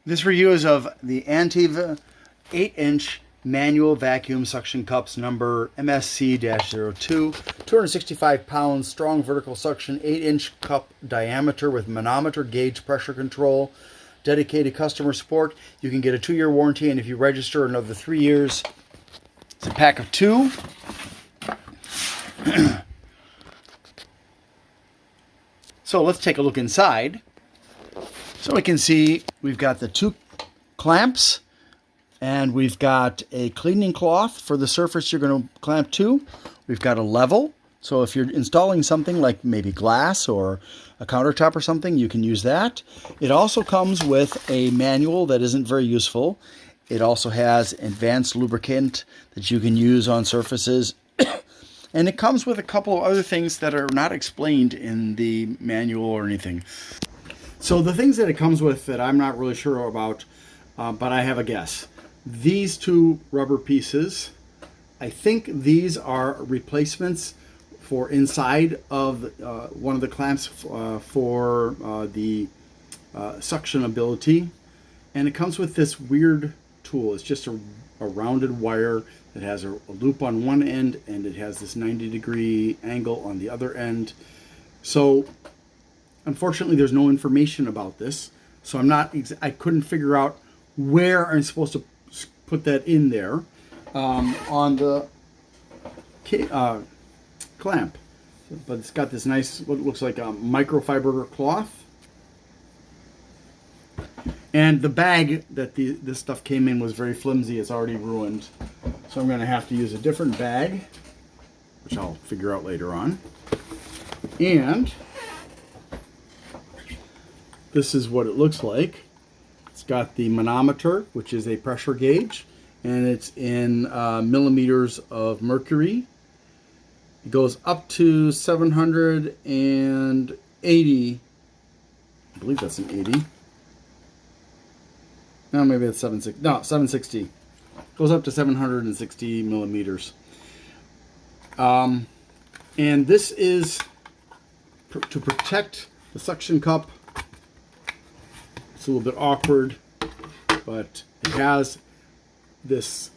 This review is of the Antive 8-inch manual vacuum suction cups number MSC-02, 265 pounds, strong vertical suction, 8-inch cup diameter with manometer gauge pressure control, dedicated customer support. You can get a 2-year warranty, and if you register another 3 years, it's a pack of 2. So let's take a look inside. So we can see we've got the 2 clamps, and we've got a cleaning cloth for the surface you're going to clamp to. We've got a level, so if you're installing something like maybe glass or a countertop or something, you can use that. It also comes with a manual that isn't very useful. It also has advanced lubricant that you can use on surfaces. And it comes with a couple of other things that are not explained in the manual or anything. So the things that it comes with that I'm not really sure about, but I have a guess. These 2 rubber pieces, I think these are replacements for inside of one of the clamps for the suction ability. And it comes with this weird tool. It's just a rounded wire that has a loop on one end, and it has this 90-degree angle on the other end. So unfortunately, there's no information about this, so I couldn't figure out where I'm supposed to put that in there on the clamp. But it's got this nice, what looks like a microfiber cloth. And the bag that this stuff came in was very flimsy. It's already ruined. So I'm going to have to use a different bag, which I'll figure out later on. And this is what it looks like. It's got the manometer, which is a pressure gauge, and it's in millimeters of mercury. It goes up to 780. I believe that's an 80. No, maybe it's 760. No, 760. It goes up to 760 millimeters. And this is to protect the suction cup. It's a little bit awkward, but it has this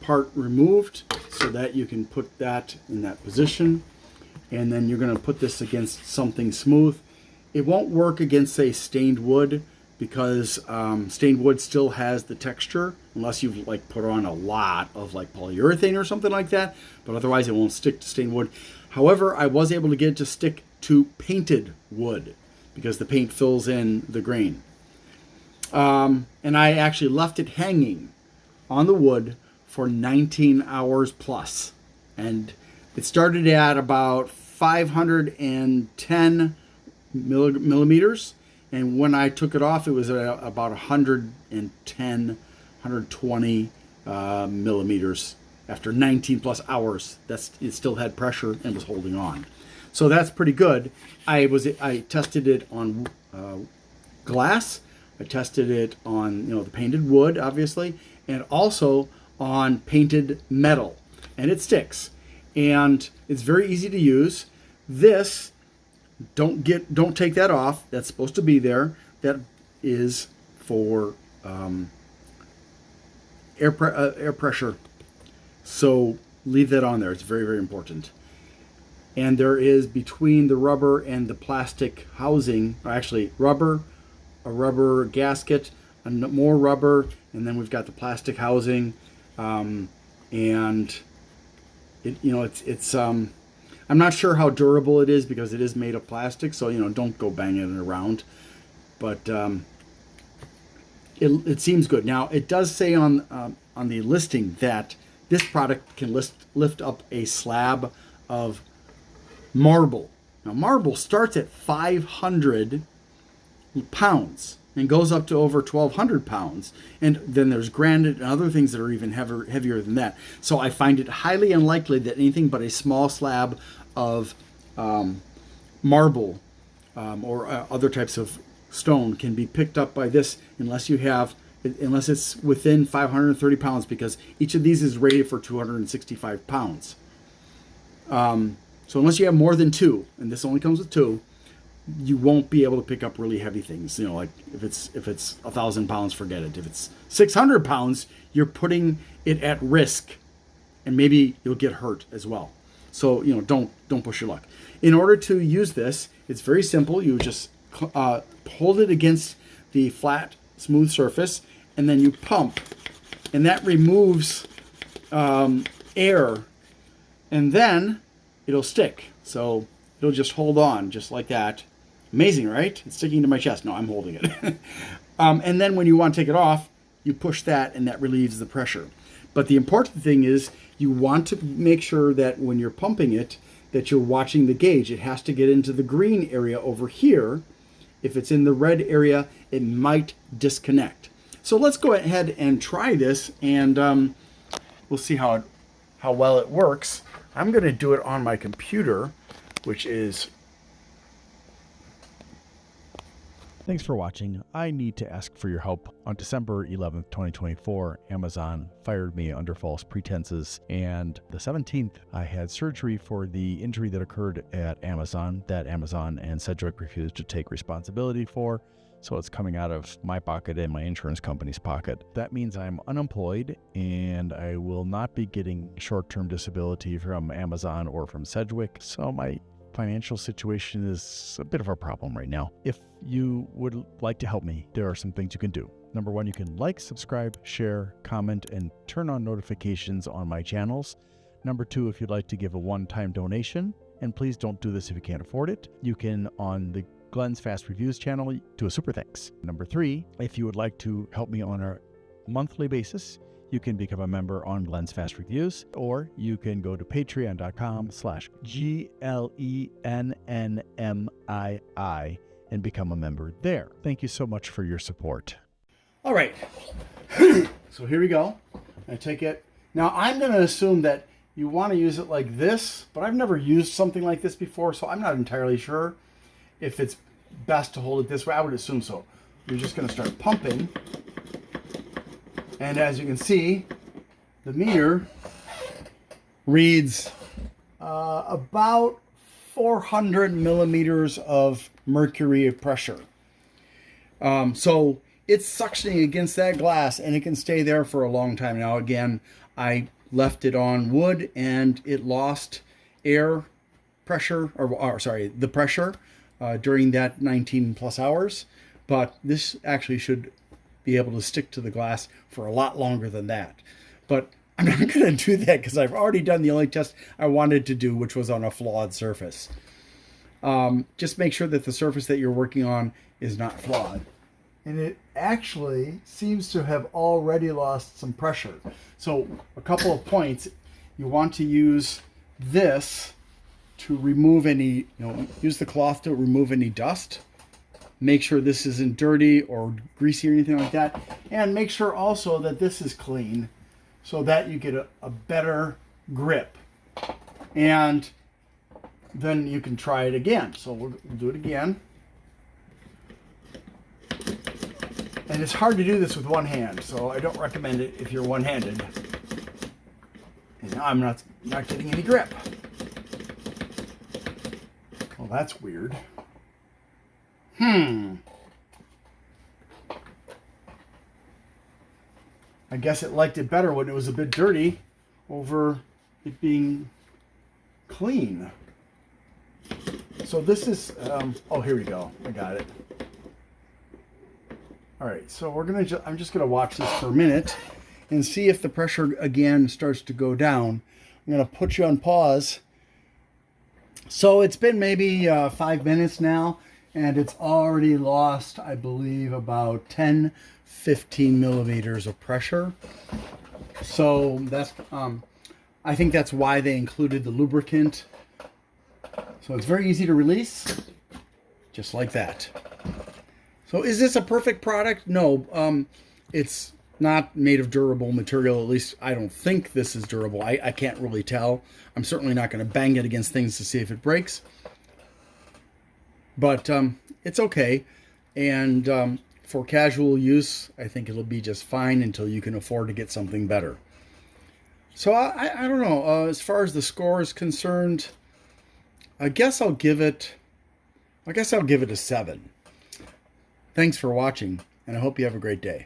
part removed so that you can put that in that position, and then you're going to put this against something smooth. It won't work against, say, stained wood, because stained wood still has the texture unless you've like put on a lot of like polyurethane or something like that, but otherwise it won't stick to stained wood. However, I was able to get it to stick to painted wood because the paint fills in the grain. And I actually left it hanging on the wood for 19 hours plus. And it started at about 510 millimeters. And when I took it off, it was at about 110, 120 millimeters. After 19 plus hours, it still had pressure and was holding on. So that's pretty good. I tested it on glass. I tested it on the painted wood, obviously, and also on painted metal, and it sticks. And it's very easy to use. This, don't take that off. That's supposed to be there. That is for air pressure. So leave that on there. It's very, very important. And there is between the rubber and the plastic housing, or actually rubber, a rubber gasket, and more rubber, and then we've got the plastic housing, and it's I'm not sure how durable it is because it is made of plastic, so don't go banging it around, but it seems good. Now it does say on the listing that this product can lift up a slab of marble. Now marble starts at 500 pounds and goes up to over 1,200 pounds. And then there's granite and other things that are even heavier than that. So I find it highly unlikely that anything but a small slab of marble or other types of stone can be picked up by this unless it's within 530 pounds, because each of these is rated for 265 pounds. So unless you have more than 2, and this only comes with 2, you won't be able to pick up really heavy things. You know, like if it's 1,000 pounds, forget it. If it's 600 pounds, you're putting it at risk, and maybe you'll get hurt as well. So, you know, don't push your luck. In order to use this, it's very simple. You just hold it against the flat, smooth surface, and then you pump, and that removes air, and then it'll stick. So it'll just hold on just like that. Amazing, right? It's sticking to my chest. No, I'm holding it. And then when you want to take it off, you push that, and that relieves the pressure. But the important thing is you want to make sure that when you're pumping it, that you're watching the gauge. It has to get into the green area over here. If it's in the red area, it might disconnect. So let's go ahead and try this, and we'll see how well it works. I'm going to do it on my computer, which is... Thanks for watching. I need to ask for your help. On December 11th, 2024, Amazon fired me under false pretenses, and the 17th, I had surgery for the injury that occurred at Amazon that Amazon and Sedgwick refused to take responsibility for. So it's coming out of my pocket and my insurance company's pocket. That means I'm unemployed, and I will not be getting short-term disability from Amazon or from Sedgwick. So my financial situation is a bit of a problem right now. If you would like to help me, there are some things you can do. Number one, you can like, subscribe, share, comment, and turn on notifications on my channels. Number two, if you'd like to give a one-time donation, and please don't do this if you can't afford it, you can, on the Glenn's Fast Reviews channel, do a super thanks. Number three, if you would like to help me on a monthly basis, you can become a member on Glenn's Fast Reviews, or you can go to patreon.com/GLENNMII and become a member there. Thank you so much for your support. All right. So here we go. I take it. Now I'm going to assume that you want to use it like this, but I've never used something like this before, so I'm not entirely sure if it's best to hold it this way. I would assume so. You're just going to start pumping. And as you can see, the meter reads about 400 millimeters of mercury of pressure. So it's suctioning against that glass, and it can stay there for a long time. Now, again, I left it on wood, and it lost air pressure, the pressure during that 19 plus hours. But this actually should be able to stick to the glass for a lot longer than that. But I'm not going to do that because I've already done the only test I wanted to do, which was on a flawed surface. Just make sure that the surface that you're working on is not flawed. And it actually seems to have already lost some pressure. So a couple of points. You want to use this to remove any, use the cloth to remove any dust. Make sure this isn't dirty or greasy or anything like that. And make sure also that this is clean so that you get a better grip. And then you can try it again. So we'll do it again. And it's hard to do this with one hand, so I don't recommend it if you're one-handed. And now I'm not getting any grip. Well, that's weird. I guess it liked it better when it was a bit dirty over it being clean. So this is, oh, here we go. I got it. All right, so I'm just gonna watch this for a minute and see if the pressure again starts to go down. I'm gonna put you on pause. So it's been maybe 5 minutes now, and it's already lost, I believe, about 10-15 millimeters of pressure. So that's, I think that's why they included the lubricant. So it's very easy to release, just like that. So is this a perfect product? No, it's not made of durable material. At least I don't think this is durable. I can't really tell. I'm certainly not going to bang it against things to see if it breaks. But it's okay. And for casual use, I think it'll be just fine until you can afford to get something better. So I don't know. As far as the score is concerned, I guess I'll give it I guess I'll give it a 7. Thanks for watching, and I hope you have a great day.